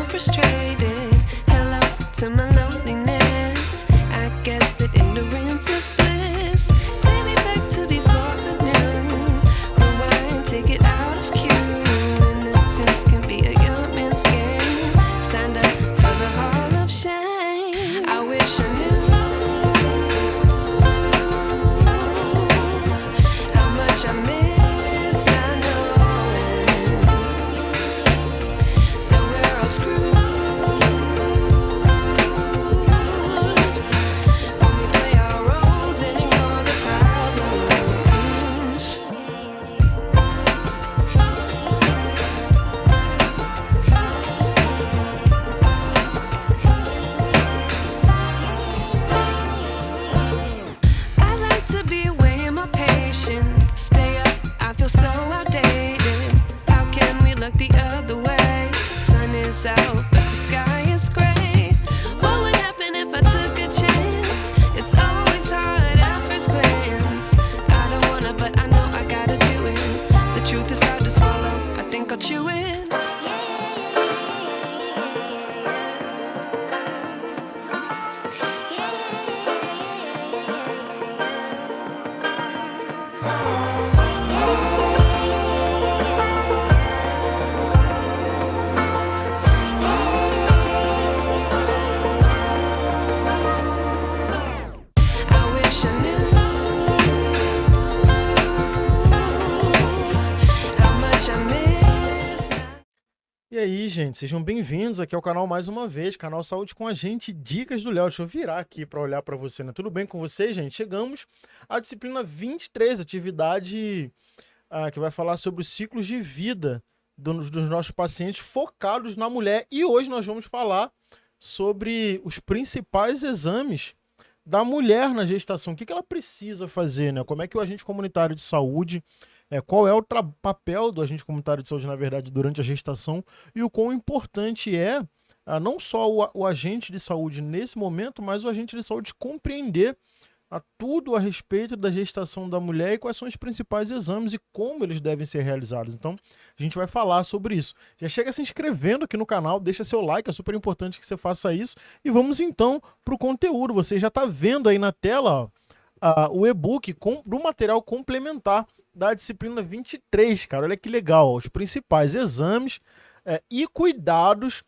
frustrated. Hello to my loneliness. I guess that ignorance is bliss. Take me back to before I knew. Rewind, take it out of cue. Innocence can be a young man's game. Signed up for the hall of shame. I wish I knew how much I miss not knowing that we're all screwed when we play our roles and ignore the problems. I like to be away in my patience. Stay up, I feel so outdated. How can we look the other way? Sun is out, but the sky is gray. What would happen if I took a chance? It's always hard at first glance. I don't wanna, but I know I gotta do it. The truth is hard to swallow. I think I'll chew it. I wish I knew how much I miss. E aí, gente, sejam bem-vindos aqui ao canal mais uma vez, canal Saúde com a gente, Dicas do Léo. Deixa eu virar aqui para olhar para você, né? Tudo bem com vocês, gente? Chegamos à disciplina 23, atividade que vai falar sobre os ciclos de vida dos nossos pacientes focados na mulher. E hoje nós vamos falar sobre os principais exames da mulher na gestação. O que ela precisa fazer, né? Como é que o agente comunitário de saúde, qual é o papel do agente comunitário de saúde, na verdade, durante a gestação, e o quão importante é não só o agente de saúde nesse momento, mas o agente de saúde compreender tudo a respeito da gestação da mulher e quais são os principais exames e como eles devem ser realizados. Então, a gente vai falar sobre isso. Já chega se inscrevendo aqui no canal, deixa seu like, é super importante que você faça isso. E vamos então para o conteúdo. Você já está vendo aí na tela o e-book do material complementar da disciplina 23, cara. Olha que legal, ó, os principais exames e cuidados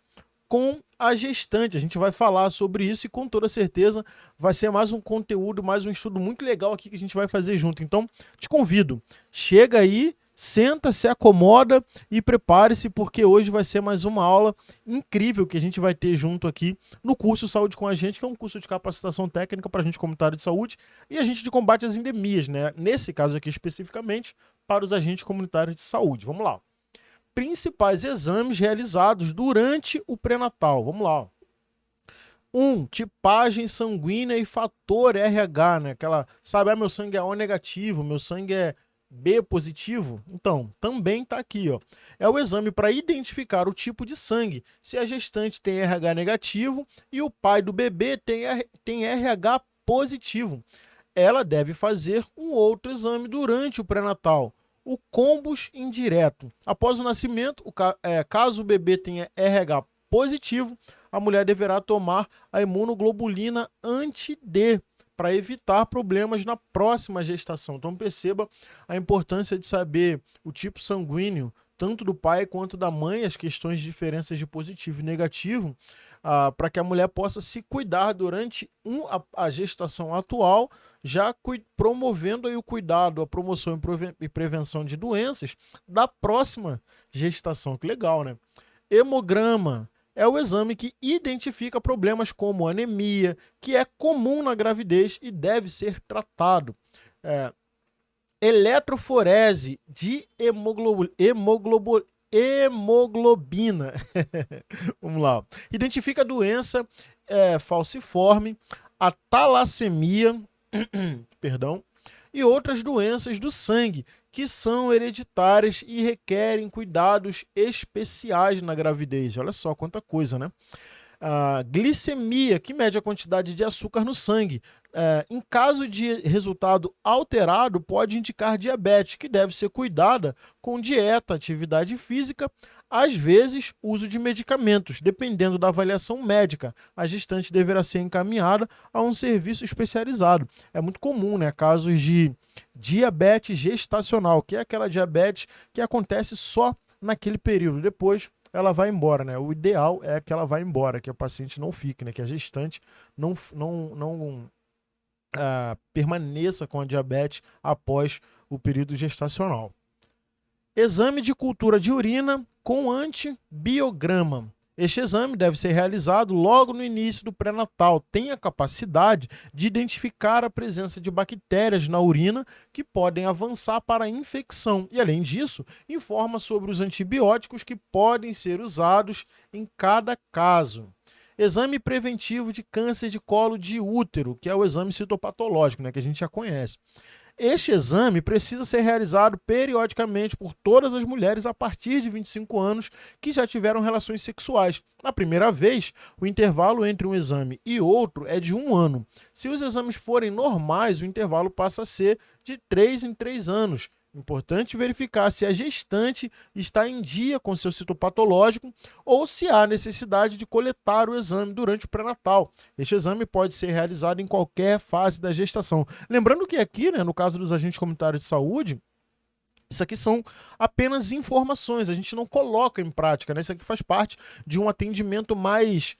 com a gestante. A gente vai falar sobre isso e com toda certeza vai ser mais um conteúdo, mais um estudo muito legal aqui que a gente vai fazer junto. Então, te convido, chega aí, senta, se acomoda e prepare-se, porque hoje vai ser mais uma aula incrível que a gente vai ter junto aqui no curso Saúde com a Gente, que é um curso de capacitação técnica para a gente comunitário de saúde e agente de combate às endemias, né? Nesse caso aqui especificamente, para os agentes comunitários de saúde. Vamos lá. Principais exames realizados durante o pré-natal. Vamos lá. 1. Tipagem sanguínea e fator RH, né? Aquela, sabe, meu sangue é O negativo, meu sangue é B positivo. Então, também está aqui, ó. É o exame para identificar o tipo de sangue. Se a gestante tem RH negativo e o pai do bebê tem RH positivo. Ela deve fazer um outro exame durante o pré-natal. O combus indireto. Após o nascimento, caso o bebê tenha RH positivo, a mulher deverá tomar a imunoglobulina anti-D para evitar problemas na próxima gestação. Então perceba a importância de saber o tipo sanguíneo, tanto do pai quanto da mãe, as questões de diferenças de positivo e negativo, para que a mulher possa se cuidar durante a gestação atual, já promovendo aí o cuidado, a promoção e prevenção de doenças da próxima gestação. Que legal, né? Hemograma é o exame que identifica problemas como anemia, que é comum na gravidez e deve ser tratado. Eletroforese de hemoglobina. Vamos lá. Identifica a doença falciforme, a talassemia, perdão, e outras doenças do sangue que são hereditárias e requerem cuidados especiais na gravidez. Olha só quanta coisa, né? A glicemia, que mede a quantidade de açúcar no sangue. Em caso de resultado alterado, pode indicar diabetes, que deve ser cuidada com dieta, atividade física, Às vezes, uso de medicamentos. Dependendo da avaliação médica, a gestante deverá ser encaminhada a um serviço especializado. É muito comum, né, casos de diabetes gestacional, que é aquela diabetes que acontece só naquele período. Depois, ela vai embora, né? O ideal é que ela vá embora, que o paciente não fique, né? Que a gestante não permaneça com a diabetes após o período gestacional. Exame de cultura de urina com antibiograma. Este exame deve ser realizado logo no início do pré-natal. Tem a capacidade de identificar a presença de bactérias na urina que podem avançar para a infecção. E, além disso, informa sobre os antibióticos que podem ser usados em cada caso. Exame preventivo de câncer de colo de útero, que é o exame citopatológico, né, que a gente já conhece. Este exame precisa ser realizado periodicamente por todas as mulheres a partir de 25 anos que já tiveram relações sexuais. Na primeira vez, o intervalo entre um exame e outro é de 1 ano. Se os exames forem normais, o intervalo passa a ser de 3 em 3 anos. Importante verificar se a gestante está em dia com seu citopatológico ou se há necessidade de coletar o exame durante o pré-natal. Este exame pode ser realizado em qualquer fase da gestação. Lembrando que aqui, né, no caso dos agentes comunitários de saúde, isso aqui são apenas informações, a gente não coloca em prática, né? Isso aqui faz parte de um atendimento mais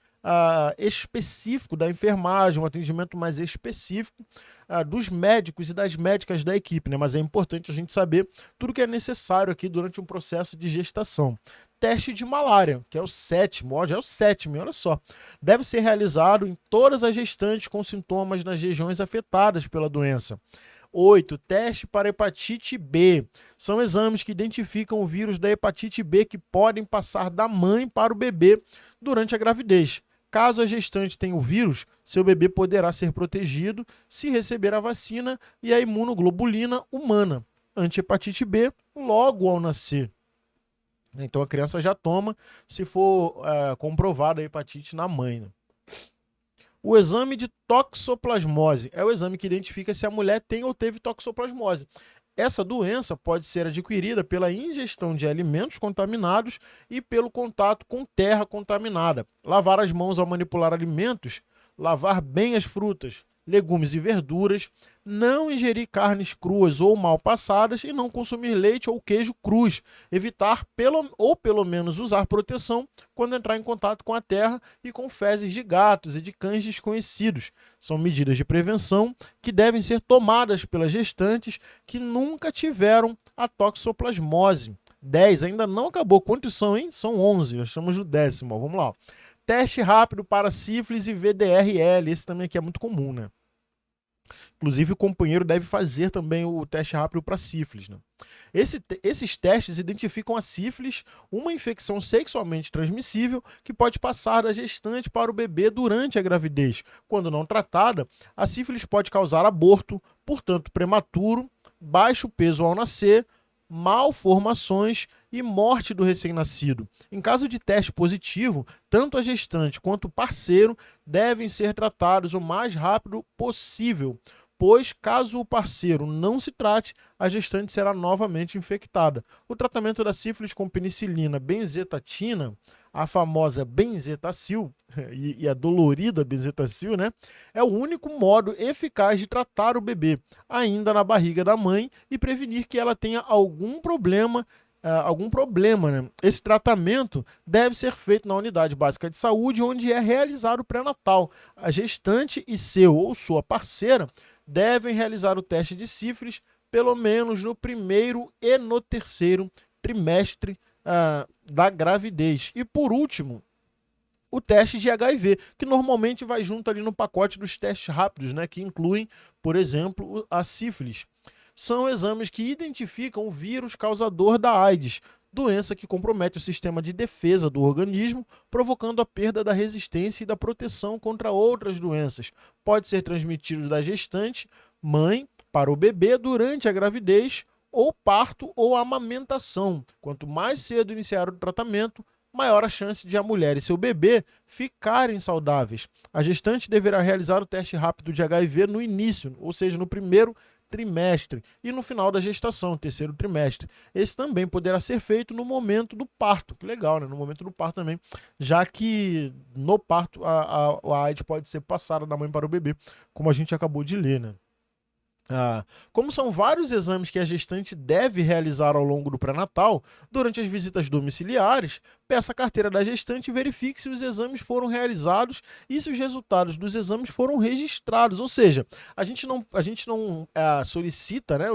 específico da enfermagem, um atendimento mais específico dos médicos e das médicas da equipe, né? Mas é importante a gente saber tudo que é necessário aqui durante um processo de gestação. Teste de malária, que é o sétimo, ó, já é o sétimo, olha só. Deve ser realizado em todas as gestantes com sintomas nas regiões afetadas pela doença. 8. Teste para hepatite B. São exames que identificam o vírus da hepatite B que podem passar da mãe para o bebê durante a gravidez. Caso a gestante tenha o vírus, seu bebê poderá ser protegido se receber a vacina e a imunoglobulina humana anti-hepatite B logo ao nascer. Então a criança já toma se for comprovada a hepatite na mãe, né? O exame de toxoplasmose é o exame que identifica se a mulher tem ou teve toxoplasmose. Essa doença pode ser adquirida pela ingestão de alimentos contaminados e pelo contato com terra contaminada. Lavar as mãos ao manipular alimentos, lavar bem as frutas, legumes e verduras, não ingerir carnes cruas ou mal passadas e não consumir leite ou queijo crus. Evitar pelo menos usar proteção quando entrar em contato com a terra e com fezes de gatos e de cães desconhecidos. São medidas de prevenção que devem ser tomadas pelas gestantes que nunca tiveram a toxoplasmose. 10, ainda não acabou. Quantos são, hein? São 11, nós estamos no 10º. Vamos lá. Teste rápido para sífilis e VDRL. Esse também aqui é muito comum, né? Inclusive, o companheiro deve fazer também o teste rápido para sífilis, né? Esses testes identificam a sífilis, uma infecção sexualmente transmissível que pode passar da gestante para o bebê durante a gravidez. Quando não tratada, a sífilis pode causar aborto, portanto prematuro, baixo peso ao nascer, malformações e morte do recém-nascido. Em caso de teste positivo, tanto a gestante quanto o parceiro devem ser tratados o mais rápido possível, pois caso o parceiro não se trate, a gestante será novamente infectada. O tratamento da sífilis com penicilina, benzetatina, a famosa benzetacil e a dolorida benzetacil, né, é o único modo eficaz de tratar o bebê ainda na barriga da mãe e prevenir que ela tenha algum problema, né? Esse tratamento deve ser feito na unidade básica de saúde, onde é realizado o pré-natal. A gestante e seu ou sua parceira devem realizar o teste de sífilis pelo menos no primeiro e no terceiro trimestre da gravidez. E por último, o teste de HIV, que normalmente vai junto ali no pacote dos testes rápidos, né, que incluem, por exemplo, a sífilis. São exames que identificam o vírus causador da AIDS, doença que compromete o sistema de defesa do organismo, provocando a perda da resistência e da proteção contra outras doenças. Pode ser transmitido da gestante, mãe, para o bebê durante a gravidez, ou parto ou amamentação. Quanto mais cedo iniciar o tratamento, maior a chance de a mulher e seu bebê ficarem saudáveis. A gestante deverá realizar o teste rápido de HIV no início, ou seja, no primeiro trimestre e no final da gestação, terceiro trimestre. Esse também poderá ser feito no momento do parto, que legal, né? No momento do parto também, já que no parto a AIDS pode ser passada da mãe para o bebê, como a gente acabou de ler, né? Como são vários exames que a gestante deve realizar ao longo do pré-natal, durante as visitas domiciliares, peça a carteira da gestante e verifique se os exames foram realizados e se os resultados dos exames foram registrados. Ou seja, a gente não solicita, né,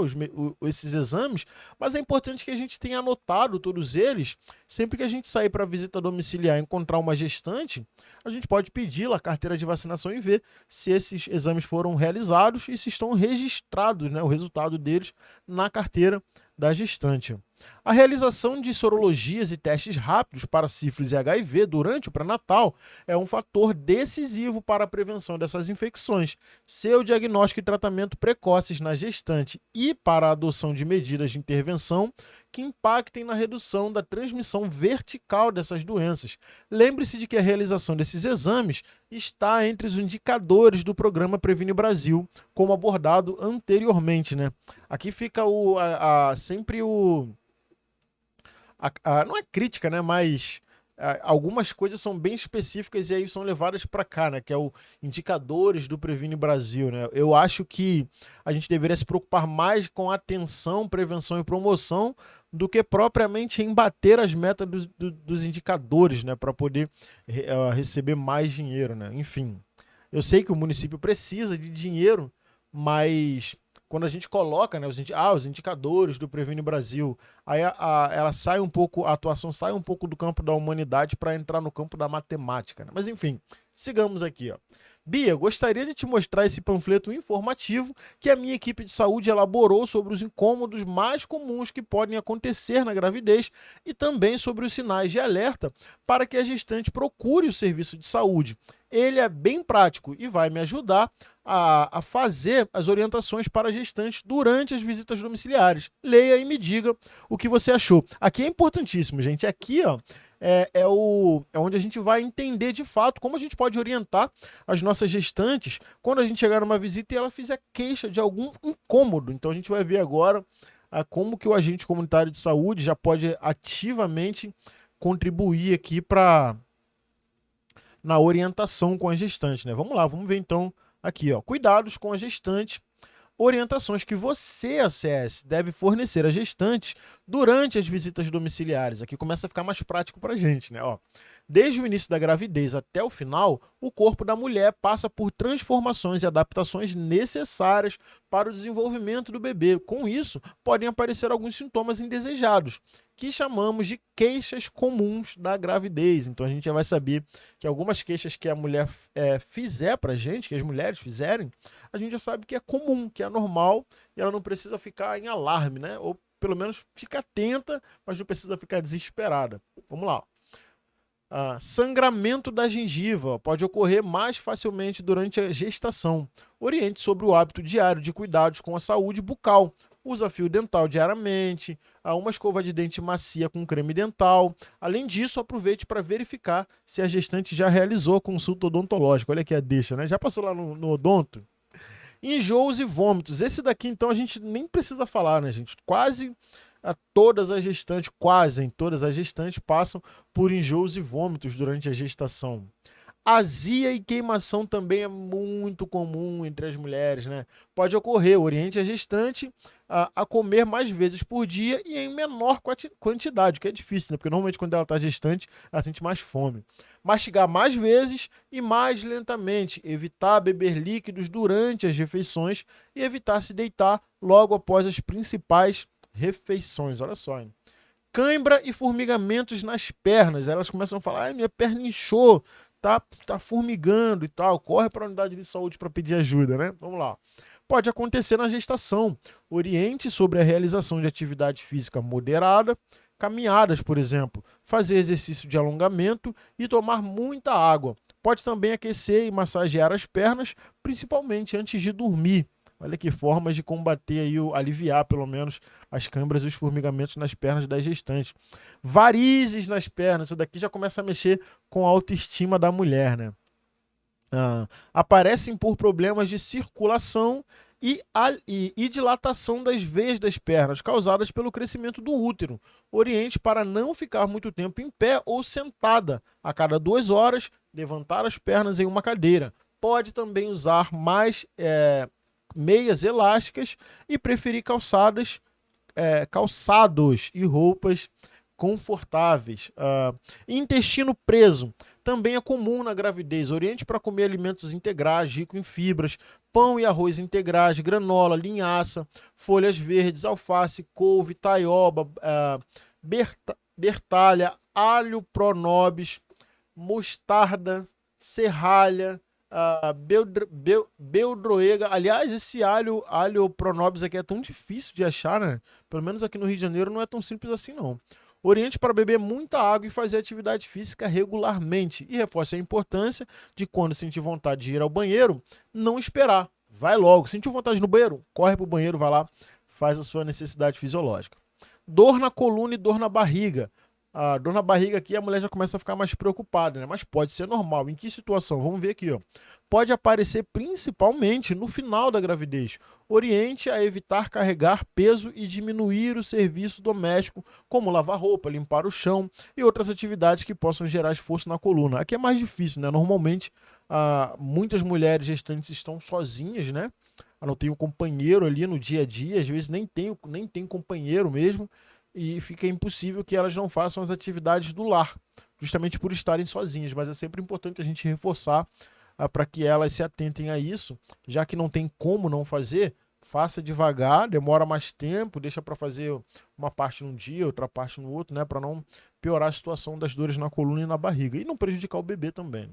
esses exames, mas é importante que a gente tenha anotado todos eles. Sempre que a gente sair para visita domiciliar e encontrar uma gestante, a gente pode pedir lá a carteira de vacinação e ver se esses exames foram realizados e se estão registrados, né, o resultado deles na carteira da gestante. A realização de sorologias e testes rápidos para sífilis e HIV durante o pré-natal é um fator decisivo para a prevenção dessas infecções. Seu diagnóstico e tratamento precoces na gestante e para a adoção de medidas de intervenção que impactem na redução da transmissão vertical dessas doenças. Lembre-se de que a realização desses exames está entre os indicadores do programa Previne Brasil, como abordado anteriormente, né? Aqui fica sempre não é crítica, né? Mas algumas coisas são bem específicas e aí são levadas para cá, né? Que é o indicadores do Previne Brasil, né? Eu acho que a gente deveria se preocupar mais com atenção, prevenção e promoção do que propriamente em bater as metas dos indicadores, né? Para poder receber mais dinheiro, né? Enfim, eu sei que o município precisa de dinheiro, mas quando a gente coloca, né, os indicadores do Previne Brasil, aí ela sai um pouco, a atuação sai um pouco do campo da humanidade para entrar no campo da matemática, né? Mas enfim, sigamos aqui, ó. Bia, gostaria de te mostrar esse panfleto informativo que a minha equipe de saúde elaborou sobre os incômodos mais comuns que podem acontecer na gravidez e também sobre os sinais de alerta para que a gestante procure o serviço de saúde. Ele é bem prático e vai me ajudar a fazer as orientações para gestantes durante as visitas domiciliares. Leia e me diga o que você achou. Aqui é importantíssimo, gente. Aqui, ó, é onde a gente vai entender de fato como a gente pode orientar as nossas gestantes quando a gente chegar numa visita e ela fizer queixa de algum incômodo. Então a gente vai ver agora como que o agente comunitário de saúde já pode ativamente contribuir aqui na orientação com a gestante, né? Vamos lá, vamos ver então aqui, ó. Cuidados com a gestante. Orientações que você, ACS, deve fornecer às gestantes durante as visitas domiciliares. Aqui começa a ficar mais prático para a gente, né? Ó, desde o início da gravidez até o final, o corpo da mulher passa por transformações e adaptações necessárias para o desenvolvimento do bebê. Com isso, podem aparecer alguns sintomas indesejados, que chamamos de queixas comuns da gravidez. Então a gente já vai saber que algumas queixas que a mulher fizer para a gente, que as mulheres fizerem, a gente já sabe que é comum, que é normal e ela não precisa ficar em alarme, né? Ou pelo menos fica atenta, mas não precisa ficar desesperada. Vamos lá. Sangramento da gengiva pode ocorrer mais facilmente durante a gestação. Oriente sobre o hábito diário de cuidados com a saúde bucal. Usa fio dental diariamente, uma escova de dente macia com creme dental. Além disso, aproveite para verificar se a gestante já realizou a consulta odontológica. Olha aqui a deixa, né? Já passou lá no odonto? Enjoos e vômitos. Esse daqui, então, a gente nem precisa falar, né, gente? Todas as gestantes passam por enjoos e vômitos durante a gestação. Azia e queimação também é muito comum entre as mulheres, né? Pode ocorrer, oriente a gestante a comer mais vezes por dia e em menor quantidade, que é difícil, né? Porque normalmente quando ela está gestante, ela sente mais fome. Mastigar mais vezes e mais lentamente. Evitar beber líquidos durante as refeições e evitar se deitar logo após as principais refeições. Olha só, hein? Cãibra e formigamentos nas pernas. Elas começam a falar, minha perna inchou, tá formigando e tal. Corre para a unidade de saúde para pedir ajuda, né? Vamos lá. Pode acontecer na gestação. Oriente sobre a realização de atividade física moderada, caminhadas, por exemplo, fazer exercício de alongamento e tomar muita água. Pode também aquecer e massagear as pernas, principalmente antes de dormir. Olha que formas de combater aí, aliviar pelo menos as câimbras e os formigamentos nas pernas das gestantes. Varizes nas pernas, isso daqui já começa a mexer com a autoestima da mulher, né? Aparecem por problemas de circulação e dilatação das veias das pernas, causadas pelo crescimento do útero. Oriente para não ficar muito tempo em pé ou sentada. A cada 2 horas, levantar as pernas em uma cadeira. Pode também usar mais meias elásticas e preferir calçados e roupas confortáveis. Intestino preso. Também é comum na gravidez. Oriente para comer alimentos integrais, ricos em fibras, pão e arroz integrais, granola, linhaça, folhas verdes, alface, couve, taioba, bertalha, alho pronobis, mostarda, serralha, beldroega. Aliás, esse alho pronobis aqui é tão difícil de achar, né? Pelo menos aqui no Rio de Janeiro não é tão simples assim, não. Oriente para beber muita água e fazer atividade física regularmente. E reforça a importância de, quando sentir vontade de ir ao banheiro, não esperar. Vai logo. Sentiu vontade no banheiro? Corre para o banheiro, vai lá, faz a sua necessidade fisiológica. Dor na coluna e dor na barriga. A dor na barriga aqui, a mulher já começa a ficar mais preocupada, né? Mas pode ser normal. Em que situação? Vamos ver aqui, ó. Pode aparecer principalmente no final da gravidez. Oriente a evitar carregar peso e diminuir o serviço doméstico, como lavar roupa, limpar o chão e outras atividades que possam gerar esforço na coluna. Aqui é mais difícil, né? Normalmente, muitas mulheres gestantes estão sozinhas, né? Não tem um companheiro ali no dia a dia, às vezes nem tem companheiro mesmo, e fica impossível que elas não façam as atividades do lar, justamente por estarem sozinhas. Mas é sempre importante a gente reforçar para que elas se atentem a isso, já que não tem como não fazer. Faça devagar, demora mais tempo, deixa para fazer uma parte num dia, outra parte no outro, né, para não piorar a situação das dores na coluna e na barriga e não prejudicar o bebê também.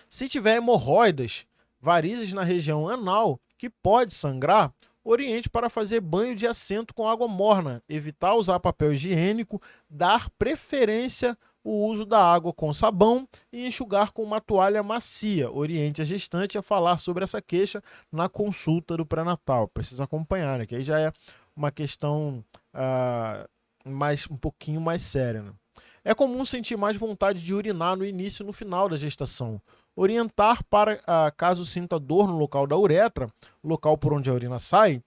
Se tiver hemorroidas, varizes na região anal, que pode sangrar, oriente para fazer banho de assento com água morna, evitar usar papel higiênico, dar preferência o uso da água com sabão e enxugar com uma toalha macia. Oriente a gestante a falar sobre essa queixa na consulta do pré-natal. Precisa acompanhar, né? Que aí já é uma questão um pouquinho mais séria, né? É comum sentir mais vontade de urinar no início e no final da gestação. Orientar para, caso sinta dor no local da uretra, local por onde a urina sai,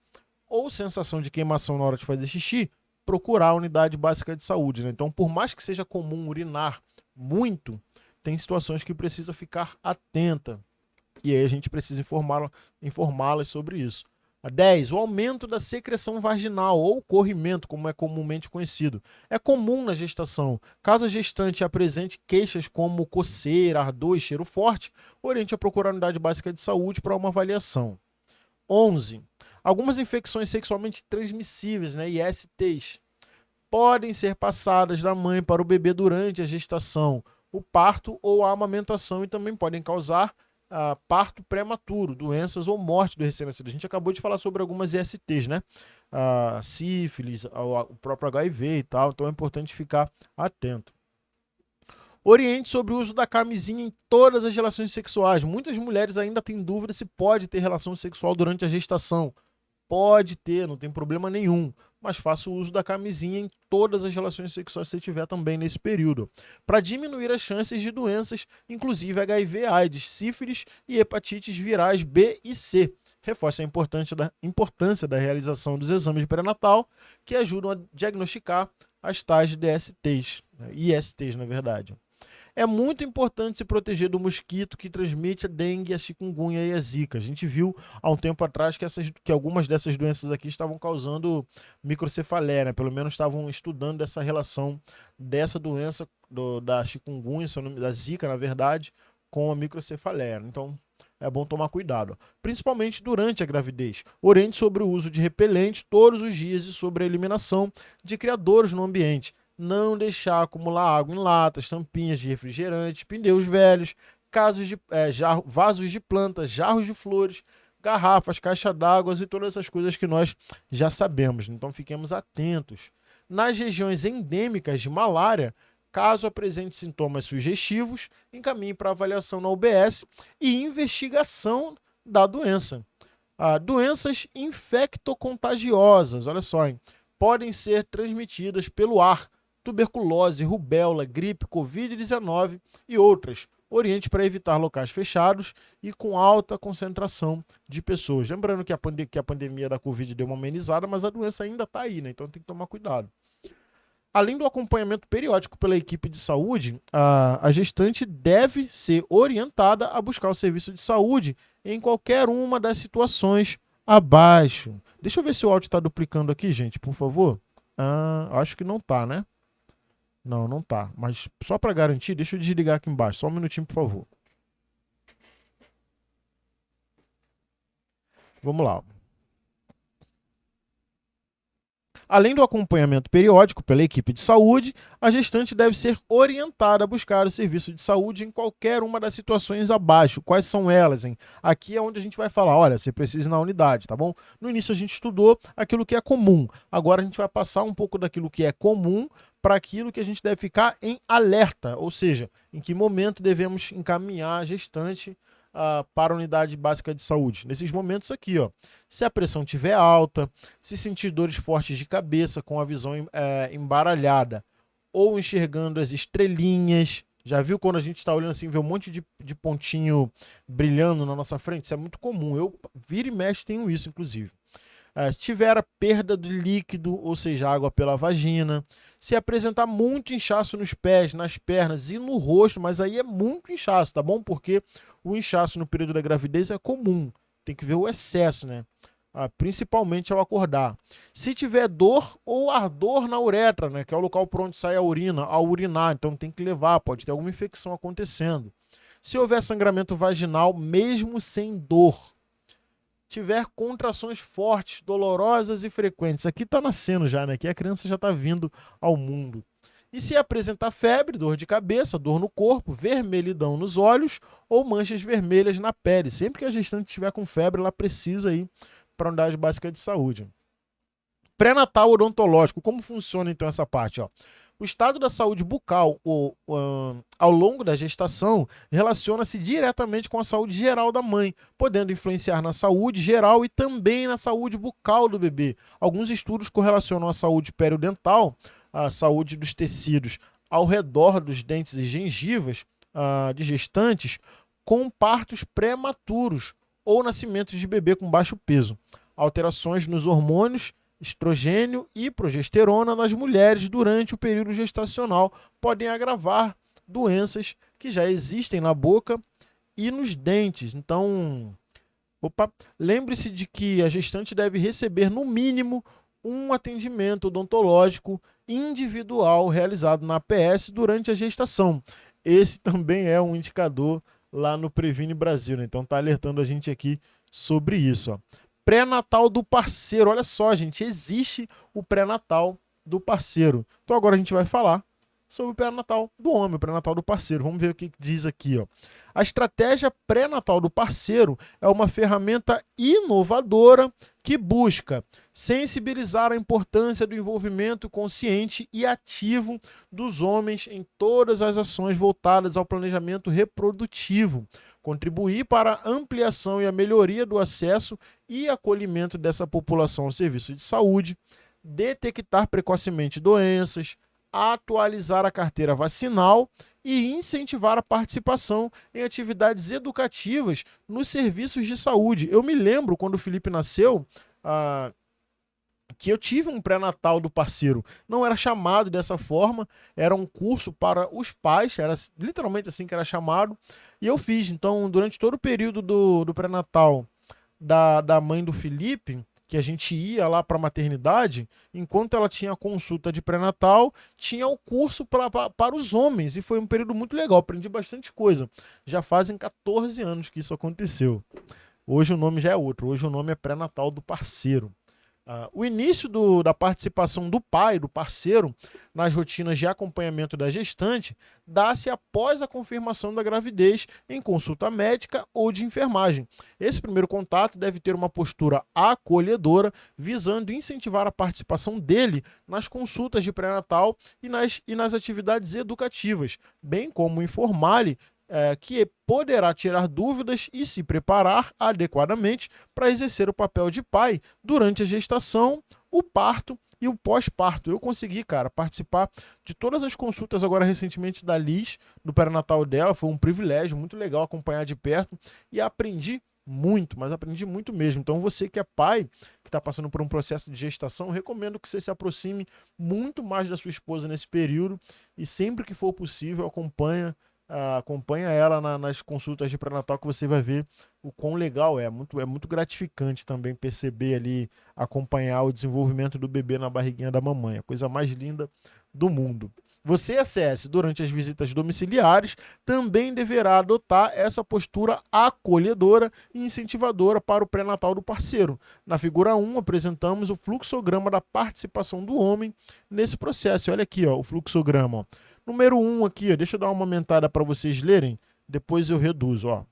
ou sensação de queimação na hora de fazer xixi, procurar a unidade básica de saúde, né? Então, por mais que seja comum urinar muito, tem situações que precisa ficar atenta. E aí a gente precisa informá-las sobre isso. 10. O aumento da secreção vaginal ou corrimento, como é comumente conhecido. É comum na gestação. Caso a gestante apresente queixas como coceira, ardor e cheiro forte, oriente a procurar a unidade básica de saúde para uma avaliação. 11. Algumas infecções sexualmente transmissíveis, né, ISTs, podem ser passadas da mãe para o bebê durante a gestação, o parto ou a amamentação, e também podem causar parto prematuro, doenças ou morte do recém-nascido. A gente acabou de falar sobre algumas ISTs, né? Sífilis, o próprio HIV e tal, então é importante ficar atento. Oriente sobre o uso da camisinha em todas as relações sexuais. Muitas mulheres ainda têm dúvida se pode ter relação sexual durante a gestação. Pode ter, não tem problema nenhum, mas faça o uso da camisinha em todas as relações sexuais que você tiver também nesse período, para diminuir as chances de doenças, inclusive HIV, AIDS, sífilis e hepatites virais B e C. Reforça a importância da realização dos exames de pré-natal, que ajudam a diagnosticar as tais DSTs, ISTs, na verdade. É muito importante se proteger do mosquito que transmite a dengue, a chikungunya e a zika. A gente viu há um tempo atrás que algumas dessas doenças aqui estavam causando microcefaleia, né? Pelo menos estavam estudando essa relação dessa doença, da chikungunya, da zika, na verdade, com a microcefaleia. Então, é bom tomar cuidado, principalmente durante a gravidez. Oriente sobre o uso de repelente todos os dias e sobre a eliminação de criadores no ambiente. Não deixar acumular água em latas, tampinhas de refrigerantes, pneus velhos, vasos de plantas, jarros de flores, garrafas, caixa d'água e todas essas coisas que nós já sabemos. Então fiquemos atentos. Nas regiões endêmicas de malária, caso apresente sintomas sugestivos, encaminhe para avaliação na UBS e investigação da doença. Doenças infectocontagiosas, olha só, hein? Podem ser transmitidas pelo ar, tuberculose, rubéola, gripe, Covid-19 e outras. oriente para evitar locais fechados e com alta concentração de pessoas. Lembrando que a pandemia da Covid deu uma amenizada, mas a doença ainda está aí, né? Então tem que tomar cuidado. Além do acompanhamento periódico pela equipe de saúde, a gestante deve ser orientada a buscar o serviço de saúde em qualquer uma das situações abaixo. Deixa eu ver se o áudio está duplicando aqui, gente, por favor. Acho que não tá, né? Não, não tá. Mas só para garantir, deixa eu desligar aqui embaixo. Só um minutinho, por favor. Vamos lá. Além do acompanhamento periódico pela equipe de saúde, a gestante deve ser orientada a buscar o serviço de saúde em qualquer uma das situações abaixo. Quais são elas, hein? Aqui é onde a gente vai falar, olha, você precisa ir na unidade, tá bom? No início a gente estudou aquilo que é comum. Agora a gente vai passar um pouco daquilo que é comum para aquilo que a gente deve ficar em alerta, ou seja, em que momento devemos encaminhar a gestante para a unidade básica de saúde. Nesses momentos aqui, ó, se a pressão estiver alta, se sentir dores fortes de cabeça com a visão embaralhada ou enxergando as estrelinhas, já viu quando a gente está olhando assim, vê um monte de pontinho brilhando na nossa frente? Isso é muito comum, eu vira e mexe tenho isso, inclusive. Se tiver a perda de líquido, ou seja, água pela vagina, se apresentar muito inchaço nos pés, nas pernas e no rosto, mas aí é muito inchaço, tá bom? Porque o inchaço no período da gravidez é comum, tem que ver o excesso, né? Principalmente ao acordar. Se tiver dor ou ardor na uretra, né, que é o local por onde sai a urina, ao urinar, então tem que levar, pode ter alguma infecção acontecendo. Se houver sangramento vaginal, mesmo sem dor, tiver contrações fortes, dolorosas e frequentes. Aqui está nascendo já, né? Aqui a criança já está vindo ao mundo. E se apresentar febre, dor de cabeça, dor no corpo, vermelhidão nos olhos ou manchas vermelhas na pele. Sempre que a gestante estiver com febre, ela precisa ir para a unidade básica de saúde. Pré-natal odontológico. Como funciona então essa parte? Ó? O estado da saúde bucal ao longo da gestação relaciona-se diretamente com a saúde geral da mãe, podendo influenciar na saúde geral e também na saúde bucal do bebê. Alguns estudos correlacionam a saúde periodental, a saúde dos tecidos ao redor dos dentes e gengivas de gestantes, com partos prematuros ou nascimentos de bebê com baixo peso. Alterações nos hormônios estrogênio e progesterona nas mulheres durante o período gestacional podem agravar doenças que já existem na boca e nos dentes. Então, lembre-se de que a gestante deve receber, no mínimo, um atendimento odontológico individual realizado na APS durante a gestação. Esse também é um indicador lá no Previne Brasil, né? Então está alertando a gente aqui sobre isso, ó. Pré-natal do parceiro. Olha só, gente, existe o pré-natal do parceiro. Então agora a gente vai falar sobre o pré-natal do homem, o pré-natal do parceiro. Vamos ver o que diz aqui, ó. A estratégia pré-natal do parceiro é uma ferramenta inovadora que busca sensibilizar a importância do envolvimento consciente e ativo dos homens em todas as ações voltadas ao planejamento reprodutivo, contribuir para a ampliação e a melhoria do acesso e acolhimento dessa população ao serviço de saúde, detectar precocemente doenças, atualizar a carteira vacinal e incentivar a participação em atividades educativas nos serviços de saúde. Eu me lembro, quando o Felipe nasceu, que eu tive um pré-natal do parceiro. Não era chamado dessa forma, era um curso para os pais, era literalmente assim que era chamado, e eu fiz. Então, durante todo o período do pré-natal da mãe do Felipe, que a gente ia lá para a maternidade, enquanto ela tinha a consulta de pré-natal, tinha o curso para os homens, e foi um período muito legal, aprendi bastante coisa. Já fazem 14 anos que isso aconteceu. Hoje o nome já é outro, hoje o nome é pré-natal do parceiro. O início da participação do pai, do parceiro, nas rotinas de acompanhamento da gestante, dá-se após a confirmação da gravidez em consulta médica ou de enfermagem. Esse primeiro contato deve ter uma postura acolhedora, visando incentivar a participação dele nas consultas de pré-natal e nas atividades educativas, bem como informar-lhe que poderá tirar dúvidas e se preparar adequadamente para exercer o papel de pai durante a gestação, o parto e o pós-parto. Eu consegui, cara, participar de todas as consultas agora recentemente da Liz, do pré-natal dela. Foi um privilégio, muito legal acompanhar de perto e aprendi muito, mas aprendi muito mesmo. Então você que é pai, que está passando por um processo de gestação, recomendo que você se aproxime muito mais da sua esposa nesse período e sempre que for possível acompanha ela nas consultas de pré-natal, que você vai ver o quão legal é. É muito gratificante também perceber ali, acompanhar o desenvolvimento do bebê na barriguinha da mamãe. A coisa mais linda do mundo. Você, ACS, durante as visitas domiciliares, também deverá adotar essa postura acolhedora e incentivadora para o pré-natal do parceiro. Na figura 1, apresentamos o fluxograma da participação do homem nesse processo. Olha aqui, ó, o fluxograma. Ó. Número 1 aqui, ó, deixa eu dar uma aumentada para vocês lerem, depois eu reduzo. Ó.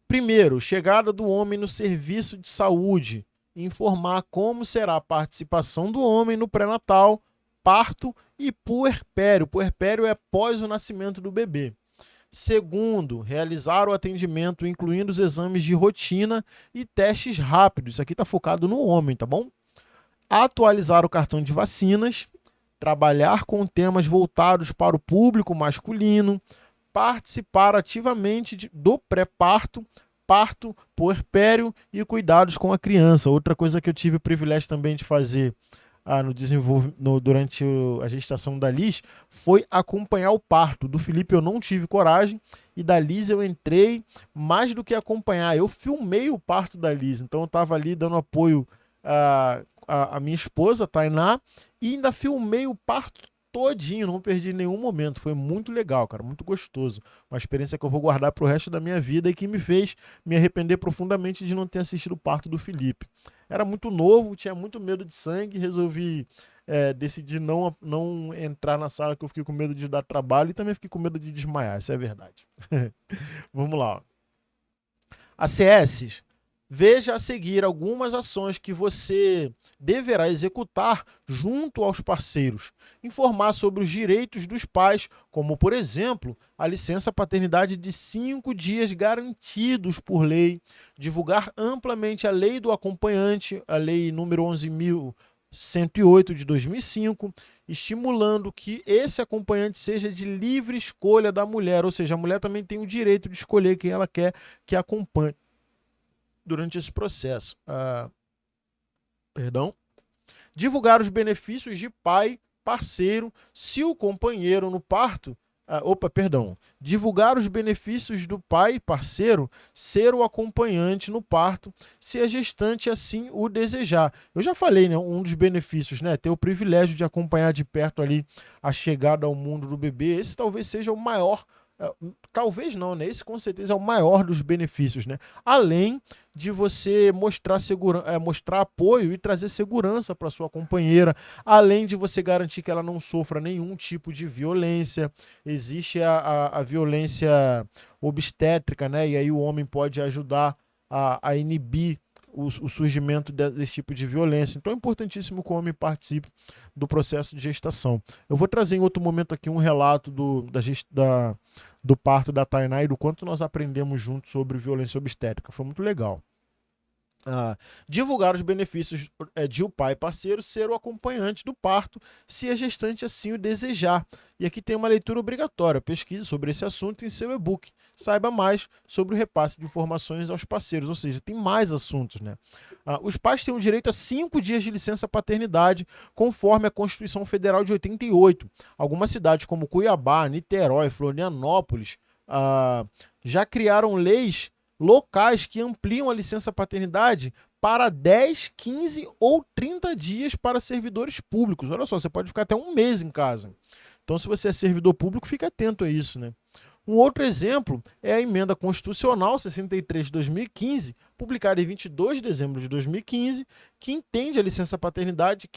Primeiro, chegada do homem no serviço de saúde. Informar como será a participação do homem no pré-natal, parto e puerpério. Puerpério é após o nascimento do bebê. Segundo, realizar o atendimento incluindo os exames de rotina e testes rápidos. Isso aqui está focado no homem, tá bom? Atualizar o cartão de vacinas, trabalhar com temas voltados para o público masculino, participar ativamente do pré-parto, parto, puerpério e cuidados com a criança. Outra coisa que eu tive o privilégio também de fazer durante a gestação da Liz foi acompanhar o parto. Do Felipe eu não tive coragem e da Liz eu entrei mais do que acompanhar. Eu filmei o parto da Liz, então eu estava ali dando apoio à minha esposa, a Tainá, e ainda filmei o parto todinho, não perdi nenhum momento. Foi muito legal, cara, muito gostoso. Uma experiência que eu vou guardar para o resto da minha vida e que me fez me arrepender profundamente de não ter assistido o parto do Felipe. Era muito novo, tinha muito medo de sangue, resolvi decidir não entrar na sala, que eu fiquei com medo de dar trabalho e também fiquei com medo de desmaiar, isso é verdade. Vamos lá. ACS, veja a seguir algumas ações que você deverá executar junto aos parceiros. Informar sobre os direitos dos pais, como, por exemplo, a licença paternidade de 5 dias garantidos por lei. Divulgar amplamente a lei do acompanhante, a lei número 11.108 de 2005, estimulando que esse acompanhante seja de livre escolha da mulher, ou seja, a mulher também tem o direito de escolher quem ela quer que acompanhe durante esse processo. Divulgar os benefícios de pai, parceiro, se o companheiro no parto... Divulgar os benefícios do pai, parceiro, ser o acompanhante no parto, se a gestante assim o desejar. Eu já falei, né, um dos benefícios, né, ter o privilégio de acompanhar de perto ali a chegada ao mundo do bebê. Esse talvez seja o maior, talvez não, né? Esse com certeza é o maior dos benefícios, né? Além de você mostrar apoio e trazer segurança para sua companheira, além de você garantir que ela não sofra nenhum tipo de violência. Existe a violência obstétrica, né? E aí o homem pode ajudar a inibir o surgimento desse tipo de violência. Então é importantíssimo que o homem participe do processo de gestação. Eu vou trazer em outro momento aqui um relato do parto da Tainá e do quanto nós aprendemos juntos sobre violência obstétrica. Foi muito legal. Divulgar os benefícios de o pai parceiro ser o acompanhante do parto, se a gestante assim o desejar. E aqui tem uma leitura obrigatória. Pesquise sobre esse assunto em seu e-book. Saiba mais sobre o repasse de informações aos parceiros. Ou seja, tem mais assuntos, né? Os pais têm o direito a 5 dias de licença paternidade, conforme a Constituição Federal de 88. Algumas cidades como Cuiabá, Niterói, Florianópolis já criaram leis locais que ampliam a licença paternidade para 10, 15 ou 30 dias para servidores públicos. Olha só, você pode ficar até um mês em casa. Então, se você é servidor público, fique atento a isso, né? Um outro exemplo é a Emenda Constitucional 63 de 2015, publicada em 22 de dezembro de 2015, que estende a licença paternidade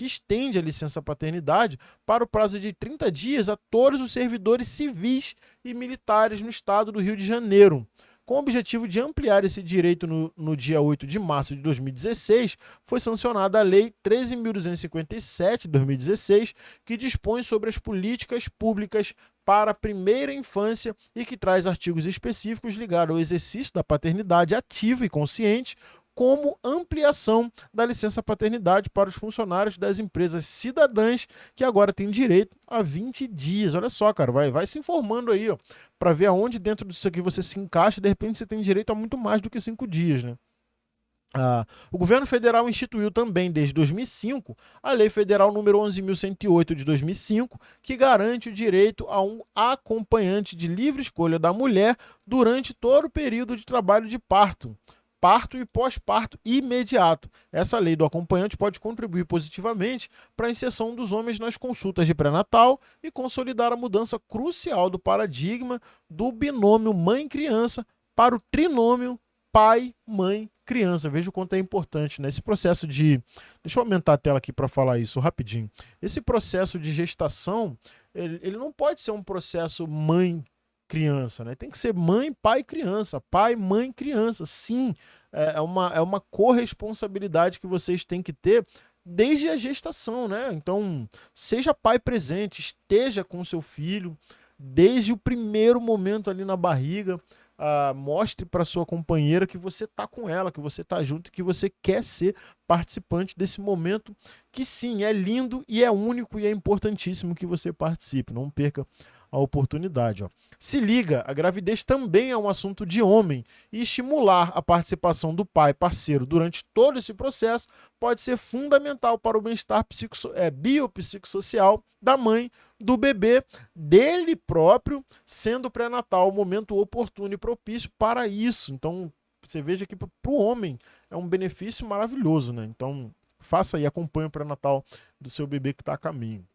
para o prazo de 30 dias a todos os servidores civis e militares no estado do Rio de Janeiro. Com o objetivo de ampliar esse direito, no dia 8 de março de 2016, foi sancionada a Lei 13.257, de 2016, que dispõe sobre as políticas públicas para a primeira infância e que traz artigos específicos ligados ao exercício da paternidade ativa e consciente, como ampliação da licença paternidade para os funcionários das empresas cidadãs, que agora têm direito a 20 dias. Olha só, cara, vai se informando aí, ó, para ver aonde dentro disso aqui você se encaixa. De repente você tem direito a muito mais do que 5 dias, né? O governo federal instituiu também, desde 2005, a Lei Federal número 11.108 de 2005, que garante o direito a um acompanhante de livre escolha da mulher durante todo o período de trabalho de parto e pós-parto imediato. Essa lei do acompanhante pode contribuir positivamente para a inserção dos homens nas consultas de pré-natal e consolidar a mudança crucial do paradigma do binômio mãe-criança para o trinômio pai-mãe-criança. Veja o quanto é importante, né? Esse processo de... Deixa eu aumentar a tela aqui para falar isso rapidinho. Esse processo de gestação, ele não pode ser um processo mãe-criança, né? Tem que ser mãe, pai, criança. Pai, mãe, criança. Sim, é uma corresponsabilidade que vocês têm que ter desde a gestação, né? Então, seja pai presente, esteja com seu filho desde o primeiro momento ali na barriga. Mostre para sua companheira que você está com ela, que você está junto, que você quer ser participante desse momento, que sim, é lindo e é único e é importantíssimo que você participe. Não perca a oportunidade. Ó. Se liga, a gravidez também é um assunto de homem e estimular a participação do pai parceiro durante todo esse processo pode ser fundamental para o bem-estar biopsicossocial da mãe, do bebê, dele próprio, sendo o pré-natal o momento oportuno e propício para isso. Então, você veja que para o homem é um benefício maravilhoso, né? Então, faça aí, acompanhe o pré-natal do seu bebê que está a caminho.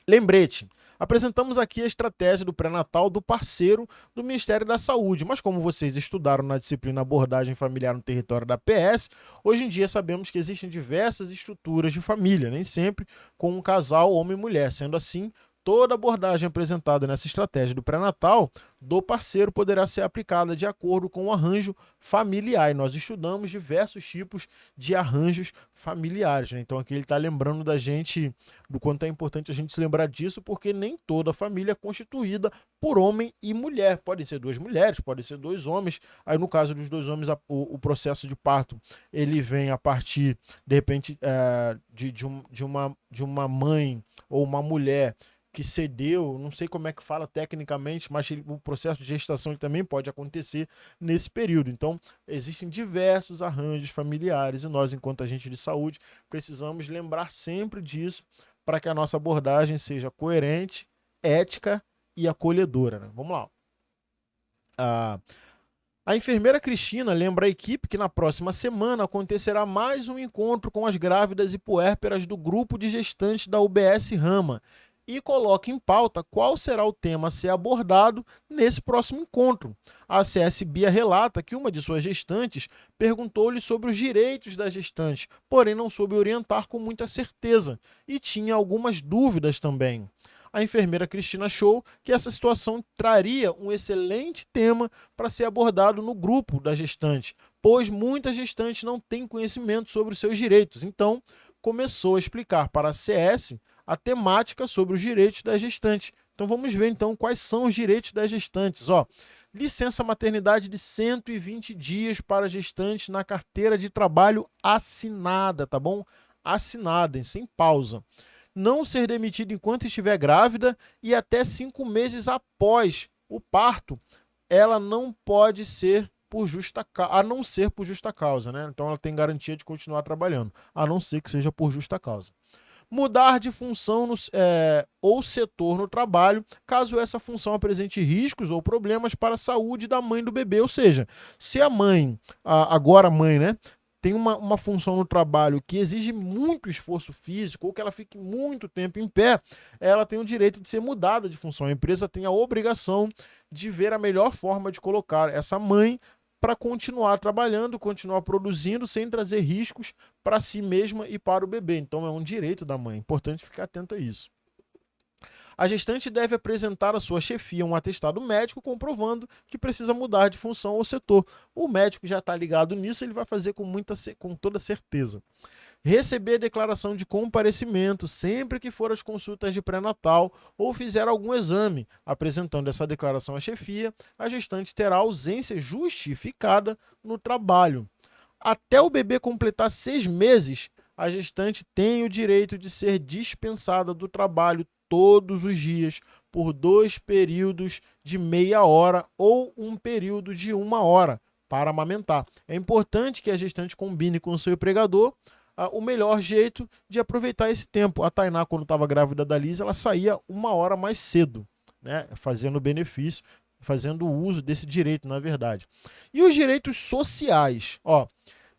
Lembrete, apresentamos aqui a estratégia do pré-natal do parceiro do Ministério da Saúde, mas como vocês estudaram na disciplina Abordagem Familiar no Território da PS, hoje em dia sabemos que existem diversas estruturas de família, nem sempre com um casal homem e mulher. Sendo assim, toda abordagem apresentada nessa estratégia do pré-natal do parceiro poderá ser aplicada de acordo com o arranjo familiar. E nós estudamos diversos tipos de arranjos familiares, né? Então aqui ele está lembrando da gente, do quanto é importante a gente se lembrar disso, porque nem toda família é constituída por homem e mulher. Podem ser duas mulheres, podem ser dois homens. Aí no caso dos dois homens, o processo de parto ele vem a partir, de repente, de uma mãe ou uma mulher que cedeu, não sei como é que fala tecnicamente, mas o processo de gestação ele também pode acontecer nesse período. Então, existem diversos arranjos familiares e nós, enquanto agente de saúde, precisamos lembrar sempre disso para que a nossa abordagem seja coerente, ética e acolhedora, né? Vamos lá. A enfermeira Cristina lembra a equipe que na próxima semana acontecerá mais um encontro com as grávidas e puérperas do grupo de gestantes da UBS Rama, e coloca em pauta qual será o tema a ser abordado nesse próximo encontro. A ACS Bia relata que uma de suas gestantes perguntou-lhe sobre os direitos das gestantes, porém não soube orientar com muita certeza e tinha algumas dúvidas também. A enfermeira Cristina achou que essa situação traria um excelente tema para ser abordado no grupo da gestante, pois muitas gestantes não têm conhecimento sobre os seus direitos. Então, começou a explicar para a CS a temática sobre os direitos das gestantes. Então vamos ver então quais são os direitos das gestantes. Licença maternidade de 120 dias para gestantes na carteira de trabalho assinada, tá bom? Assinada, sem pausa. Não ser demitido enquanto estiver grávida e até 5 meses após o parto, ela não pode ser a não ser por justa causa, né? Então ela tem garantia de continuar trabalhando, a não ser que seja por justa causa. Mudar de função ou setor no trabalho, caso essa função apresente riscos ou problemas para a saúde da mãe do bebê. Ou seja, se a mãe, agora a mãe, né, tem uma função no trabalho que exige muito esforço físico ou que ela fique muito tempo em pé, ela tem o direito de ser mudada de função. A empresa tem a obrigação de ver a melhor forma de colocar essa mãe para continuar trabalhando, continuar produzindo, sem trazer riscos para si mesma e para o bebê. Então é um direito da mãe, importante ficar atento a isso. A gestante deve apresentar à sua chefia um atestado médico comprovando que precisa mudar de função ou setor. O médico já está ligado nisso, ele vai fazer com toda certeza. Receber declaração de comparecimento sempre que for às consultas de pré-natal ou fizer algum exame. Apresentando essa declaração à chefia, a gestante terá ausência justificada no trabalho. Até o bebê completar 6 meses, a gestante tem o direito de ser dispensada do trabalho todos os dias por 2 períodos de meia hora ou um período de 1 hora para amamentar. É importante que a gestante combine com o seu empregador o melhor jeito de aproveitar esse tempo. A Tainá, quando estava grávida da Liz, ela saía 1 hora mais cedo, né? Fazendo benefício, fazendo uso desse direito, na verdade. E os direitos sociais, ó,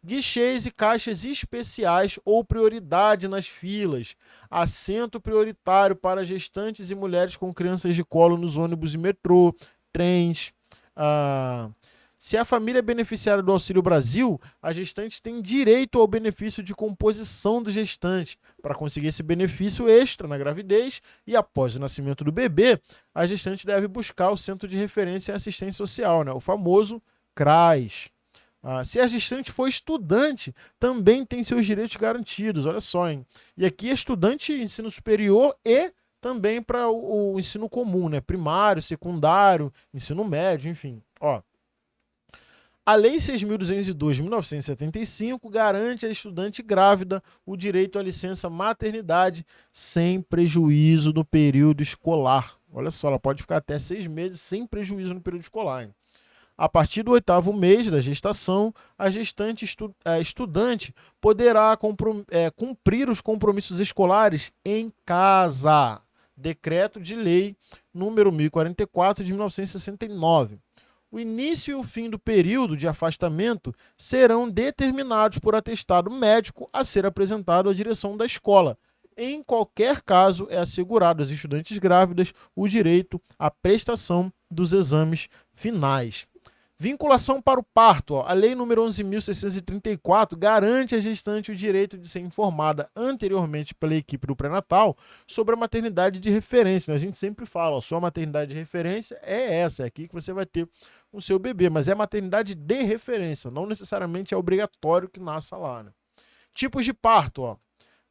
guichês e caixas especiais ou prioridade nas filas, assento prioritário para gestantes e mulheres com crianças de colo nos ônibus e metrô, trens. Se a família é beneficiária do Auxílio Brasil, a gestante tem direito ao benefício de composição do gestante. Para conseguir esse benefício extra na gravidez e após o nascimento do bebê, a gestante deve buscar o Centro de Referência em Assistência Social, né? O famoso CRAS. Se a gestante for estudante, também tem seus direitos garantidos, olha só, hein? E aqui é estudante ensino superior e também para o ensino comum, né? Primário, secundário, ensino médio, enfim. Ó, a Lei 6.202 de 1975 garante à estudante grávida o direito à licença maternidade sem prejuízo no período escolar. Olha só, ela pode ficar até 6 meses sem prejuízo no período escolar, hein? A partir do 8º mês da gestação, a gestante estudante poderá cumprir os compromissos escolares em casa. Decreto de Lei número 1044 de 1969. O início e o fim do período de afastamento serão determinados por atestado médico a ser apresentado à direção da escola. Em qualquer caso, é assegurado às estudantes grávidas o direito à prestação dos exames finais. Vinculação para o parto. A Lei nº 11.634 garante à gestante o direito de ser informada anteriormente pela equipe do pré-natal sobre a maternidade de referência. A gente sempre fala, sua maternidade de referência é essa, é aqui que você vai ter o seu bebê, mas é maternidade de referência, não necessariamente é obrigatório que nasça lá, né? Tipos de parto, ó.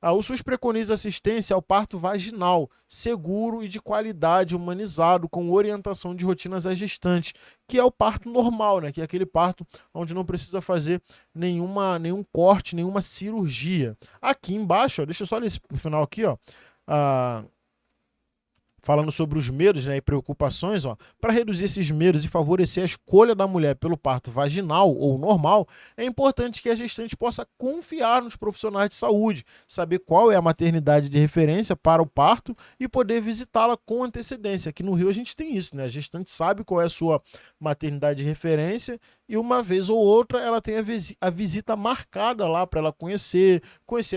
O SUS preconiza assistência ao parto vaginal, seguro e de qualidade, humanizado, com orientação de rotinas às gestantes, que é o parto normal, né? Que é aquele parto onde não precisa fazer nenhum corte, nenhuma cirurgia. Aqui embaixo, ó, deixa eu só ler esse final aqui, ó. Falando sobre os medos, né, e preocupações, para reduzir esses medos e favorecer a escolha da mulher pelo parto vaginal ou normal, é importante que a gestante possa confiar nos profissionais de saúde, saber qual é a maternidade de referência para o parto e poder visitá-la com antecedência. Aqui no Rio a gente tem isso, né? A gestante sabe qual é a sua maternidade de referência e uma vez ou outra ela tem a visita marcada lá para ela conhecer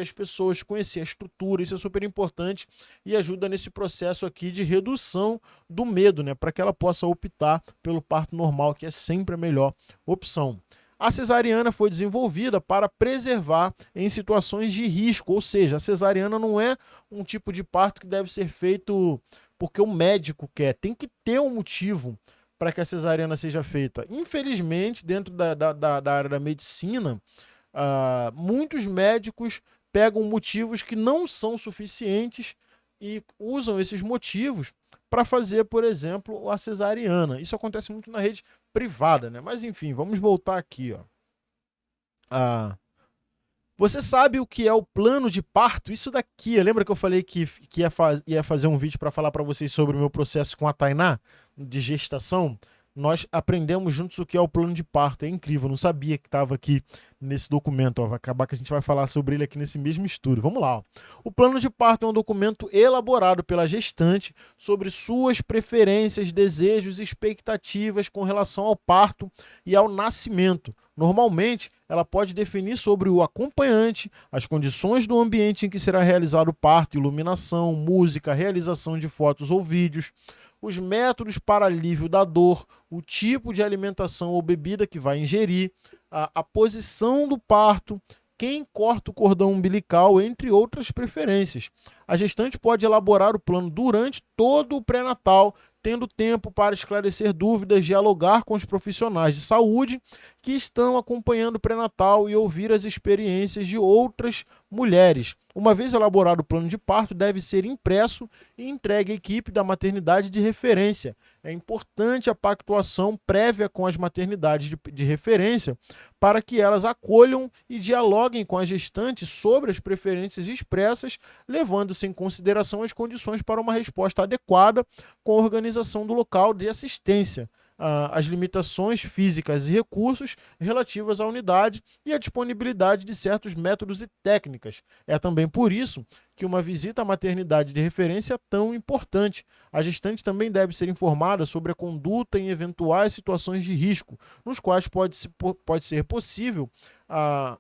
as pessoas, conhecer a estrutura. Isso é super importante e ajuda nesse processo aqui de redução do medo, né, para que ela possa optar pelo parto normal, que é sempre a melhor opção. A cesariana foi desenvolvida para preservar em situações de risco, ou seja, a cesariana não é um tipo de parto que deve ser feito porque o médico quer, tem que ter um motivo para que a cesariana seja feita. Infelizmente, dentro da área da medicina, muitos médicos pegam motivos que não são suficientes e usam esses motivos para fazer, por exemplo, a cesariana. Isso acontece muito na rede privada, né? Mas enfim, vamos voltar aqui, ó. Você sabe o que é o plano de parto? Isso daqui, lembra que eu falei que ia fazer um vídeo para falar para vocês sobre o meu processo com a Tainá, de gestação? Nós aprendemos juntos o que é o plano de parto. É incrível, não sabia que estava aqui nesse documento. Vai acabar que a gente vai falar sobre ele aqui nesse mesmo estudo. Vamos lá. Ó. O plano de parto é um documento elaborado pela gestante sobre suas preferências, desejos e expectativas com relação ao parto e ao nascimento. Normalmente, ela pode definir sobre o acompanhante, as condições do ambiente em que será realizado o parto, iluminação, música, realização de fotos ou vídeos, os métodos para alívio da dor, o tipo de alimentação ou bebida que vai ingerir, a posição do parto, quem corta o cordão umbilical, entre outras preferências. A gestante pode elaborar o plano durante todo o pré-natal, tendo tempo para esclarecer dúvidas, dialogar com os profissionais de saúde que estão acompanhando o pré-natal e ouvir as experiências de outras mulheres. Uma vez elaborado o plano de parto, deve ser impresso e entregue à equipe da maternidade de referência. É importante a pactuação prévia com as maternidades de referência para que elas acolham e dialoguem com a gestante sobre as preferências expressas, levando-se em consideração as condições para uma resposta adequada com a organização do local de assistência, as limitações físicas e recursos relativas à unidade e a disponibilidade de certos métodos e técnicas. É também por isso que uma visita à maternidade de referência é tão importante. A gestante também deve ser informada sobre a conduta em eventuais situações de risco, nos quais pode ser possível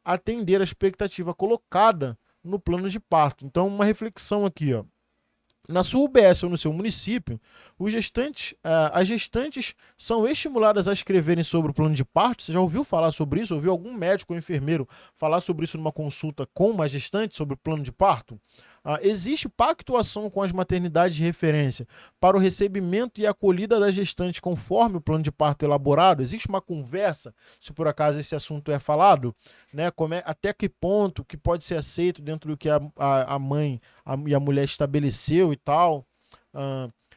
atender a expectativa colocada no plano de parto. Então, uma reflexão aqui, ó. Na sua UBS ou no seu município, as gestantes são estimuladas a escreverem sobre o plano de parto. Você já ouviu falar sobre isso? Ouviu algum médico ou enfermeiro falar sobre isso numa consulta com uma gestante sobre o plano de parto? Existe pactuação com as maternidades de referência para o recebimento e acolhida da gestante conforme o plano de parto elaborado? Existe uma conversa, se por acaso esse assunto é falado, né? Até que ponto que pode ser aceito dentro do que a mãe e a mulher estabeleceu e tal.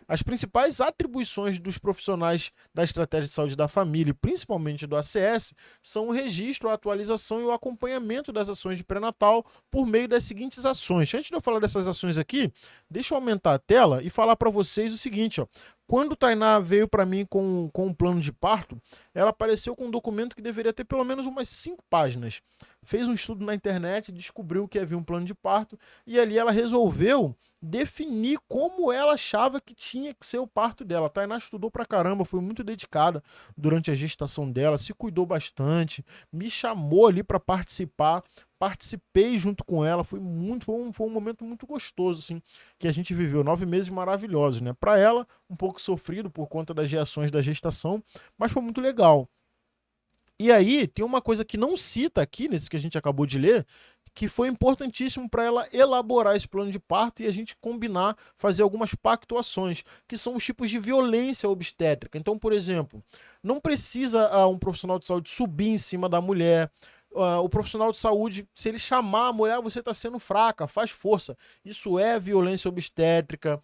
As principais atribuições dos profissionais da estratégia de saúde da família, principalmente do ACS, são o registro, a atualização e o acompanhamento das ações de pré-natal por meio das seguintes ações. Antes de eu falar dessas ações aqui, deixa eu aumentar a tela e falar para vocês o seguinte, ó. Quando Tainá veio para mim com um plano de parto, ela apareceu com um documento que deveria ter pelo menos umas 5 páginas. Fez um estudo na internet, descobriu que havia um plano de parto e ali ela resolveu definir como ela achava que tinha que ser o parto dela. A Tainá estudou pra caramba, foi muito dedicada durante a gestação dela, se cuidou bastante, me chamou ali para participar, participei junto com ela, foi um momento muito gostoso, assim, que a gente viveu 9 meses maravilhosos, né? Para ela, um pouco sofrido por conta das reações da gestação, mas foi muito legal. E aí, tem uma coisa que não cita aqui, nesse que a gente acabou de ler, que foi importantíssimo para ela elaborar esse plano de parto e a gente combinar, fazer algumas pactuações, que são os tipos de violência obstétrica. Então, por exemplo, não precisa um profissional de saúde subir em cima da mulher. O profissional de saúde, se ele chamar a mulher, você está sendo fraca, faz força. Isso é violência obstétrica.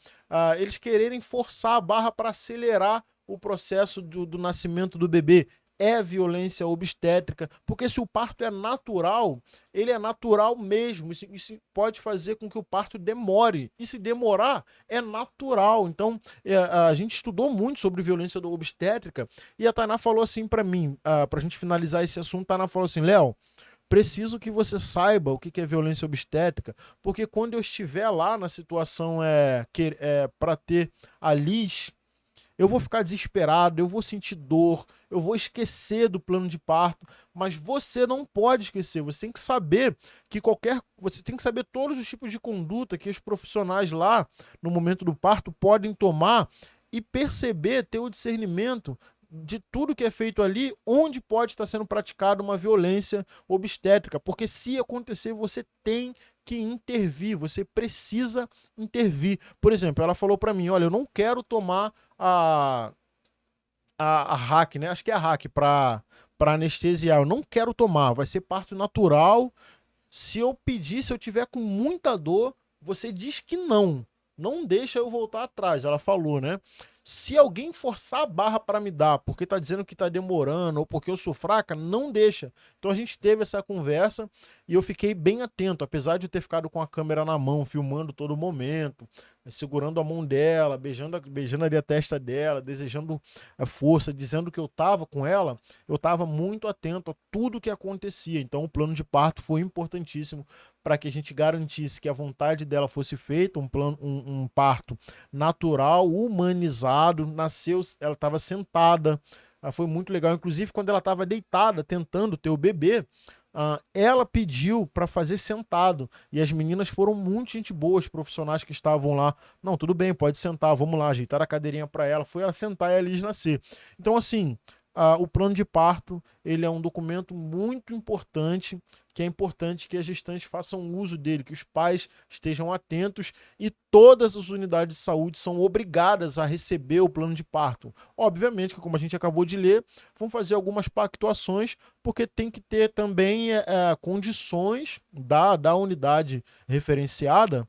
Eles quererem forçar a barra para acelerar o processo do nascimento do bebê. É violência obstétrica, porque se o parto é natural, ele é natural mesmo, isso pode fazer com que o parto demore, e se demorar, é natural. Então, a gente estudou muito sobre violência obstétrica, e a Tainá falou assim para mim, pra gente finalizar esse assunto, a Tainá falou assim, Léo, preciso que você saiba o que é violência obstétrica, porque quando eu estiver lá na situação para ter a Liz, eu vou ficar desesperado, eu vou sentir dor, eu vou esquecer do plano de parto, mas você não pode esquecer, você tem que saber você tem que saber todos os tipos de conduta que os profissionais lá, no momento do parto, podem tomar e perceber, ter o discernimento de tudo que é feito ali, onde pode estar sendo praticada uma violência obstétrica, porque se acontecer, você tem que intervir, você precisa intervir. Por exemplo, ela falou para mim, olha, eu não quero tomar a hack, né? Acho que é a hack para anestesiar, eu não quero tomar, vai ser parto natural. Se eu pedir, se eu tiver com muita dor, você diz que não deixa eu voltar atrás, ela falou, né? Se alguém forçar a barra para me dar, porque tá dizendo que tá demorando ou porque eu sou fraca, não deixa. Então a gente teve essa conversa e eu fiquei bem atento, apesar de ter ficado com a câmera na mão, filmando todo momento, segurando a mão dela, beijando ali a testa dela, desejando a força, dizendo que eu tava com ela, eu tava muito atento a tudo que acontecia. Então o plano de parto foi importantíssimo para que a gente garantisse que a vontade dela fosse feita, um parto natural, humanizado, nasceu, ela estava sentada, foi muito legal, inclusive quando ela estava deitada, tentando ter o bebê, ela pediu para fazer sentado, e as meninas foram muito gente boas, os profissionais que estavam lá, não, tudo bem, pode sentar, vamos lá, ajeitar a cadeirinha para ela, foi ela sentar e a Liz nascer. Então assim, o plano de parto, ele é um documento muito importante que é importante que as gestantes façam uso dele, que os pais estejam atentos e todas as unidades de saúde são obrigadas a receber o plano de parto. Obviamente que, como a gente acabou de ler, vão fazer algumas pactuações, porque tem que ter também condições da unidade referenciada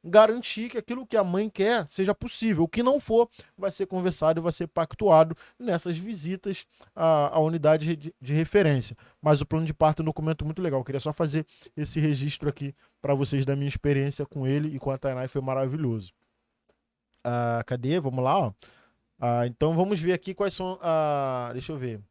garantir que aquilo que a mãe quer seja possível. O que não for, vai ser conversado e vai ser pactuado nessas visitas à unidade de referência. Mas o plano de parto é um documento muito legal. Eu queria só fazer esse registro aqui para vocês da minha experiência com ele e com a Tainá, e foi maravilhoso. Cadê? Vamos lá, ó. Então vamos ver aqui quais são. Deixa eu ver.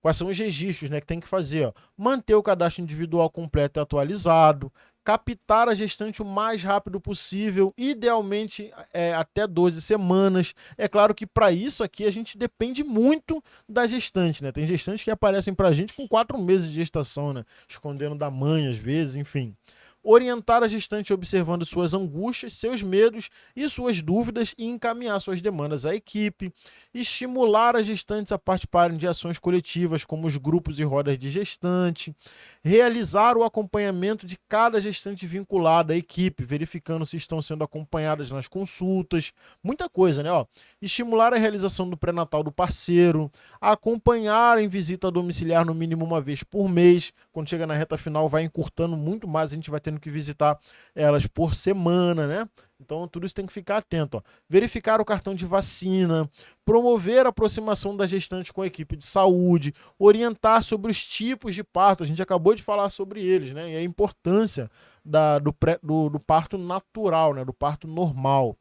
Quais são os registros, né, que tem que fazer? Ó. Manter o cadastro individual completo e atualizado, captar a gestante o mais rápido possível, idealmente até 12 semanas. É claro que para isso aqui a gente depende muito da gestante, né? Tem gestantes que aparecem para a gente com 4 meses de gestação, né? Escondendo da mãe às vezes, enfim. Orientar a gestante observando suas angústias, seus medos e suas dúvidas e encaminhar suas demandas à equipe. Estimular as gestantes a participarem de ações coletivas, como os grupos e rodas de gestante. Realizar o acompanhamento de cada gestante vinculada à equipe, verificando se estão sendo acompanhadas nas consultas. Muita coisa, né? Ó, estimular a realização do pré-natal do parceiro. Acompanhar em visita domiciliar no mínimo uma vez por mês. Quando chega na reta final vai encurtando muito mais, a gente vai tendo que visitar elas por semana, né? Então tudo isso tem que ficar atento. Ó. Verificar o cartão de vacina, promover a aproximação da gestante com a equipe de saúde, orientar sobre os tipos de parto. A gente acabou de falar sobre eles, né? E a importância do parto natural, né? Do parto normal.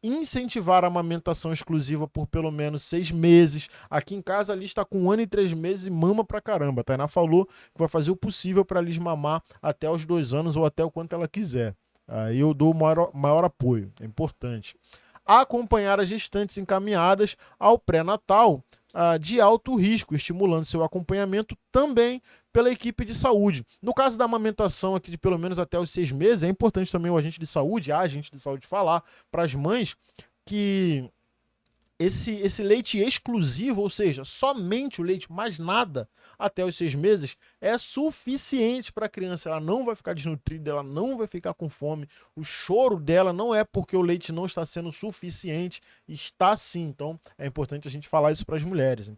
Incentivar a amamentação exclusiva por pelo menos 6 meses. Aqui em casa a Liz está com 1 ano e 3 meses e mama pra caramba. A Tainá falou que vai fazer o possível para a Liz mamar até os 2 anos ou até o quanto ela quiser. Aí eu dou o maior apoio, é importante. Acompanhar as gestantes encaminhadas ao pré-natal de alto risco, estimulando seu acompanhamento também pela equipe de saúde. No caso da amamentação aqui de pelo menos até os 6 meses, é importante também o agente de saúde, falar para as mães que esse leite exclusivo, ou seja, somente o leite, mais nada, até os 6 meses, é suficiente para a criança. Ela não vai ficar desnutrida, ela não vai ficar com fome. O choro dela não é porque o leite não está sendo suficiente, está sim. Então, é importante a gente falar isso para as mulheres,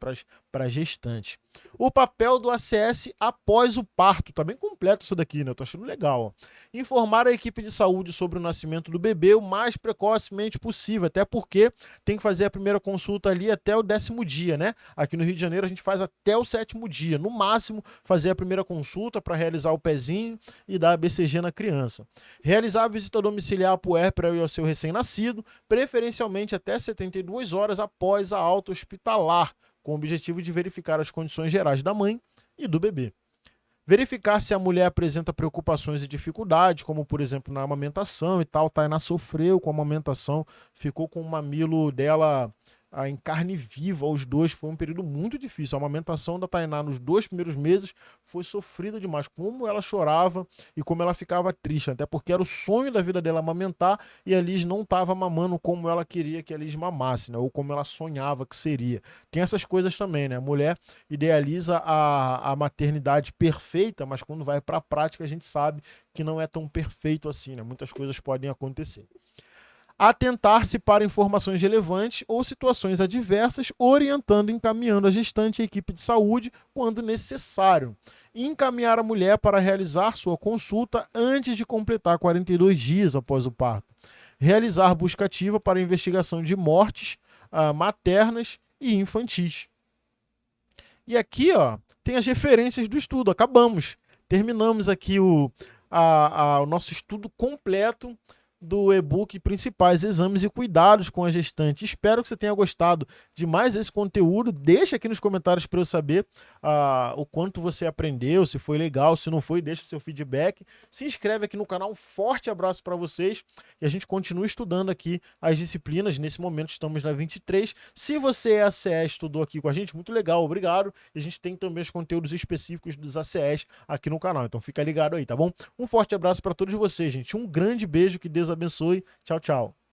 para as gestantes. O papel do ACS após o parto. Tá bem completo isso daqui, né? Eu tô achando legal. Ó. Informar a equipe de saúde sobre o nascimento do bebê o mais precocemente possível, até porque tem que fazer a primeira consulta ali até o 10º dia, né? Aqui no Rio de Janeiro a gente faz até o 7º dia. No máximo, fazer a primeira consulta para realizar o pezinho e dar a BCG na criança. Realizar a visita domiciliar puérpera e ao seu recém-nascido, preferencialmente até 72 horas após a alta hospitalar, com o objetivo de verificar as condições gerais da mãe e do bebê. Verificar se a mulher apresenta preocupações e dificuldades, como, por exemplo, na amamentação e tal. Tainá sofreu com a amamentação, ficou com o mamilo dela em carne viva, os dois. Foi um período muito difícil. A amamentação da Tainá nos 2 primeiros meses foi sofrida demais. Como ela chorava e como ela ficava triste, até porque era o sonho da vida dela amamentar e a Liz não estava mamando como ela queria que a Liz mamasse, né? Ou como ela sonhava que seria. Tem essas coisas também, né? A mulher idealiza a maternidade perfeita, mas quando vai para a prática a gente sabe que não é tão perfeito assim, né? Muitas coisas podem acontecer. Atentar-se para informações relevantes ou situações adversas, orientando e encaminhando a gestante e a equipe de saúde quando necessário. Encaminhar a mulher para realizar sua consulta antes de completar 42 dias após o parto. Realizar busca ativa para investigação de mortes maternas e infantis. E aqui, ó, tem as referências do estudo. Acabamos. Terminamos aqui o nosso estudo completo do e-book Principais Exames e Cuidados com a Gestante. Espero que você tenha gostado de mais esse conteúdo. Deixa aqui nos comentários para eu saber o quanto você aprendeu, se foi legal, se não foi, deixa seu feedback. Se inscreve aqui no canal. Um forte abraço para vocês e a gente continua estudando aqui as disciplinas. Nesse momento estamos na 23. Se você é ACE, estudou aqui com a gente, muito legal, obrigado. E a gente tem também os conteúdos específicos dos ACEs aqui no canal, então fica ligado aí, tá bom? Um forte abraço para todos vocês, gente. Um grande beijo, que Deus abençoe. Tchau, tchau.